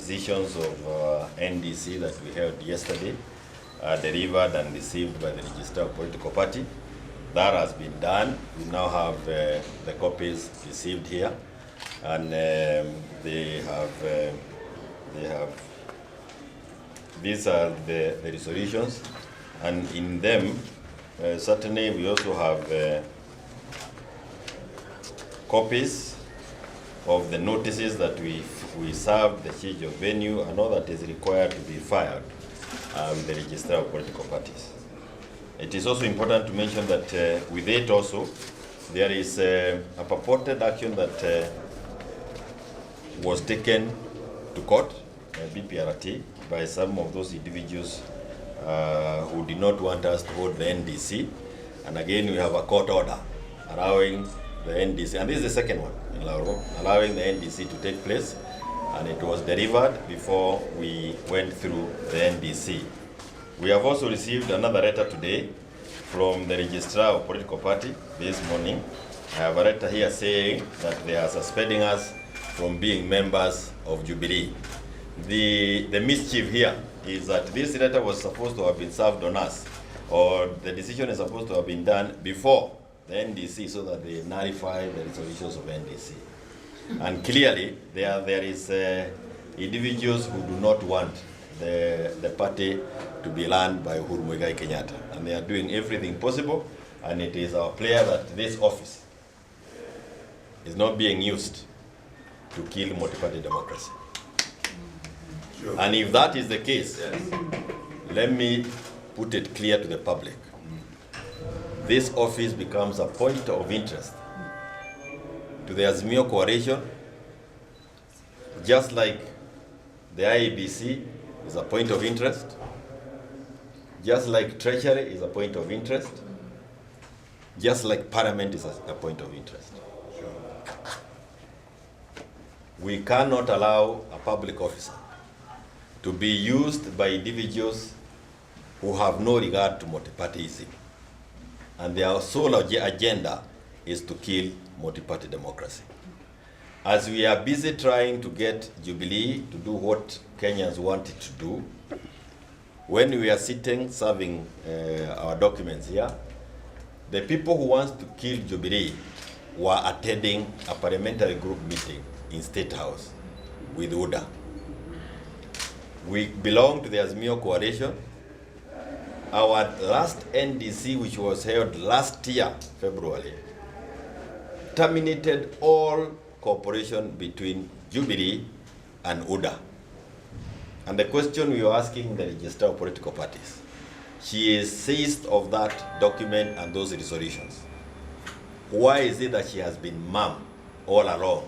decisions of NDC that we held yesterday are delivered and received by the Registrar of Political Party. That has been done. We now have the copies received here, and they have these are the resolutions, and in them certainly we also have copies of the notices that we served the change of venue and all that is required to be filed the Registrar of Political Parties. It is also important to mention that with it also there is a purported action that was taken to court, BPRT, by some of those individuals who did not want us to hold the NDC. And again, we have a court order allowing the NDC, and this is the second one in Lauro, allowing the NDC to take place, and it was delivered before we went through the NDC. We have also received another letter today from the Registrar of Political Party this morning. I have a letter here saying that they are suspending us from being members of Jubilee. The mischief here is that this letter was supposed to have been served on us, or the decision is supposed to have been done before the NDC, so that they nullify the resolutions of NDC. And clearly, there is individuals who do not want the party to be run by Uhuru Muigai Kenyatta, and they are doing everything possible. And it is our prayer that this office is not being used to kill multi-party democracy. Sure. And if that is the case, yes, let me put it clear to the public. This office becomes a point of interest to the Azimio Coalition, just like the IEBC is a point of interest, just like Treasury is a point of interest, just like Parliament is a point of interest. Sure. We cannot allow a public officer to be used by individuals who have no regard to multi-partyism, and their sole agenda is to kill multi-party democracy. As we are busy trying to get Jubilee to do what Kenyans want it to do, when we are sitting serving our documents here, the people who want to kill Jubilee were attending a parliamentary group meeting in State House with UDA. We belong to the Azimio Coalition. Our last NDC, which was held last year, February, terminated all cooperation between Jubilee and UDA. And the question we are asking the Registrar of Political Parties, she is seized of that document and those resolutions. Why is it that she has been mum all along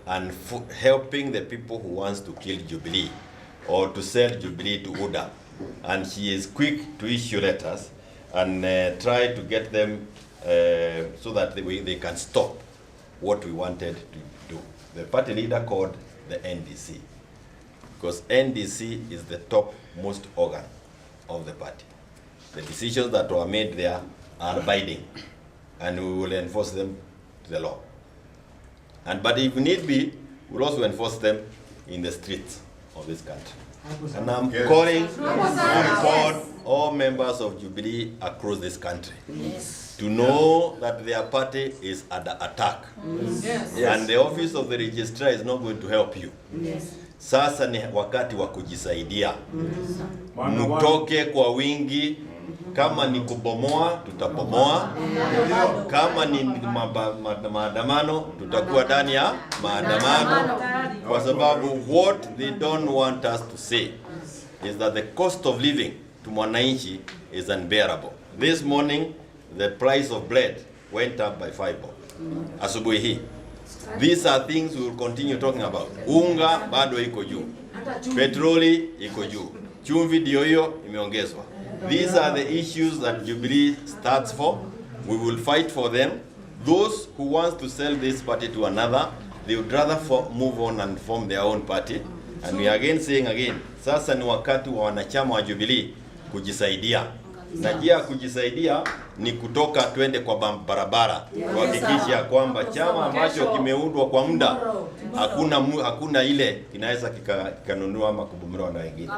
and helping the people who wants to kill Jubilee or to sell Jubilee to UDA? And she is quick to issue letters and try to get them so that they can stop what we wanted to do. The party leader called the NDC, because NDC is the topmost organ of the party. The decisions that were made there are binding, and we will enforce them to the law. But if need be, we'll also enforce them in the streets of this country. And I'm calling all members of Jubilee across this country to know that their party is under attack. And the office of the registrar is not going to help you. Sasa ni wakati wa kujisaidia. Mtoke kwa wingi. Kama ni kubomoa, tutabomoa. Kama ni maandamano, tutakuwa ndani ya maandamano. Kwa sababu what they don't want us to say is that the cost of living to mwananchi is unbearable. This morning, the price of bread went up by 5 bob. Asubuhi hii. These are things we will continue talking about. Unga bado iko juu. Petroli iko juu. Chumvi ndio hiyo imeongezwa. These are the issues that Jubilee stands for. We will fight for them. Those who want to sell this party to another, they would rather move on and form their own party. And we are again saying again, sasa ni wakati wa wanachama wa Jubilee kujisaidia. na njia ya kujisaidia ni kutoka twende kwa barabara kuhakikisha kwamba chama ambacho kimeundwa kwa muda hakuna ile kinaweza kikanunua ama kubumiwa na wengine.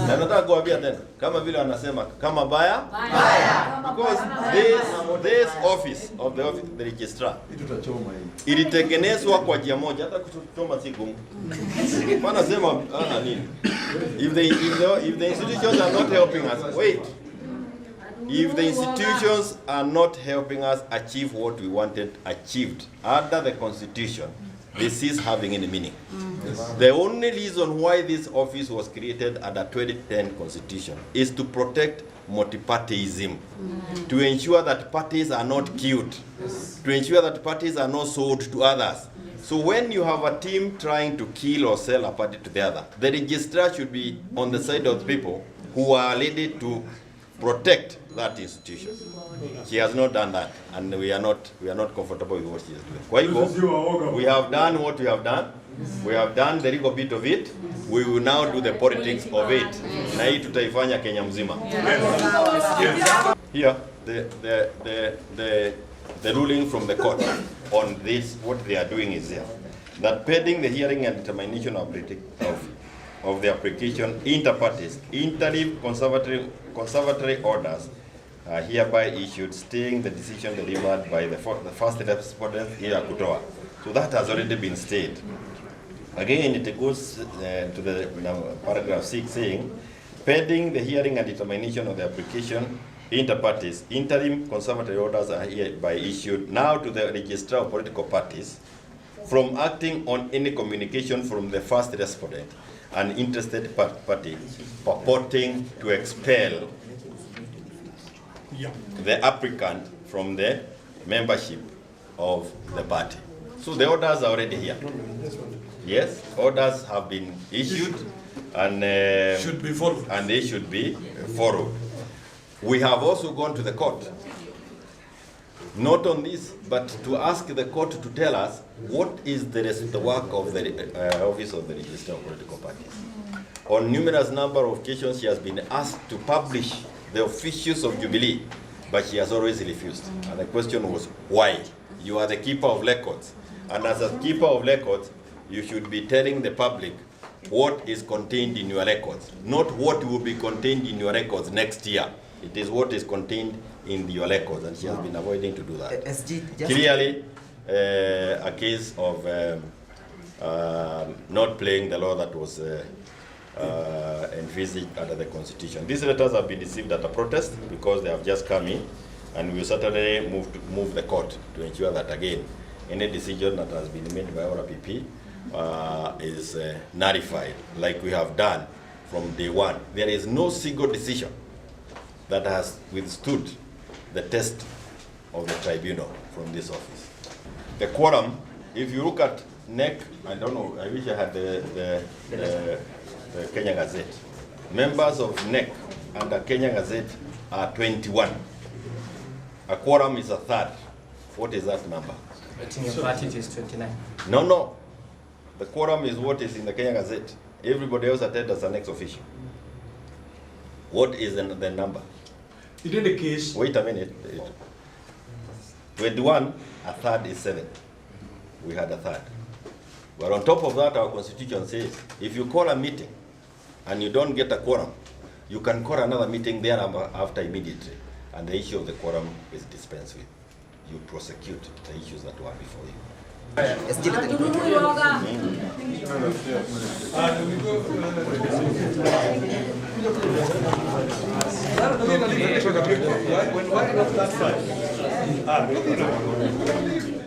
Na nataka kuambia tena kama vile wanasema kama baya because this office of the registrar ilitengenezwa kwa njia moja, hata kuchoma si gumu. Maana sema nini? If the institutions are not helping us, wait. If the institutions are not helping us achieve what we wanted achieved under the Constitution, this is having any meaning. The only reason why this office was created under 2010 Constitution is to protect multipartyism, to ensure that parties are not killed, to ensure that parties are not sold to others. So when you have a team trying to kill or sell a party to the other, the registrar should be on the side of people who are ready to protect that institution. She has not done that, and we are not comfortable with what she is doing. Kwa hivyo, we have done what we have done. We have done the legal bit of it. We will now do the politics of it. Na hii tutaifanya Kenya mzima. Here, the ruling from the court on this, what they are doing is here, that pending the hearing and determination of the application inter parties, interim conservatory orders are hereby issued, staying the decision delivered by the first respondent here Kutoa. So that has already been stayed. Again, it goes to the paragraph 6 saying, pending the hearing and determination of the application inter parties, interim conservatory orders are hereby issued now to the Registrar of Political Parties from acting on any communication from the first respondent, an interested party purporting to expel the applicant from the membership of the party. So the orders are already here. Yes, orders have been issued and should be followed. And they should be followed. We have also gone to the court, not on this, but to ask the court to tell us what is the work of the Office of the Registrar of Political Parties. On numerous number of occasions, she has been asked to publish the officials of Jubilee, but she has always refused. And the question was, why? You are the keeper of records. And as a keeper of records, you should be telling the public what is contained in your records, not what will be contained in your records next year. It is what is contained in your records, and she has been avoiding to do that. Clearly, a case of not playing the law that was envisaged under the Constitution. These letters have been received at a protest because they have just come in, and we will certainly move the court to ensure that, again, any decision that has been made by our PP is nullified, like we have done from day one. There is no single decision that has withstood the test of the tribunal from this office. The quorum, if you look at NEC, I don't know, I wish I had the Kenya Gazette. Members of NEC under Kenya Gazette are 21. A quorum is a third. What is that number? In your party it is 29. No. The quorum is what is in the Kenya Gazette. Everybody else attended as an ex-officio. What is the number? In any case, wait a minute. 21, a third is 7. We had a third. But on top of that, our Constitution says, if you call a meeting and you don't get a quorum, you can call another meeting there after immediately, and the issue of the quorum is dispensed with. You prosecute the issues that were before you. when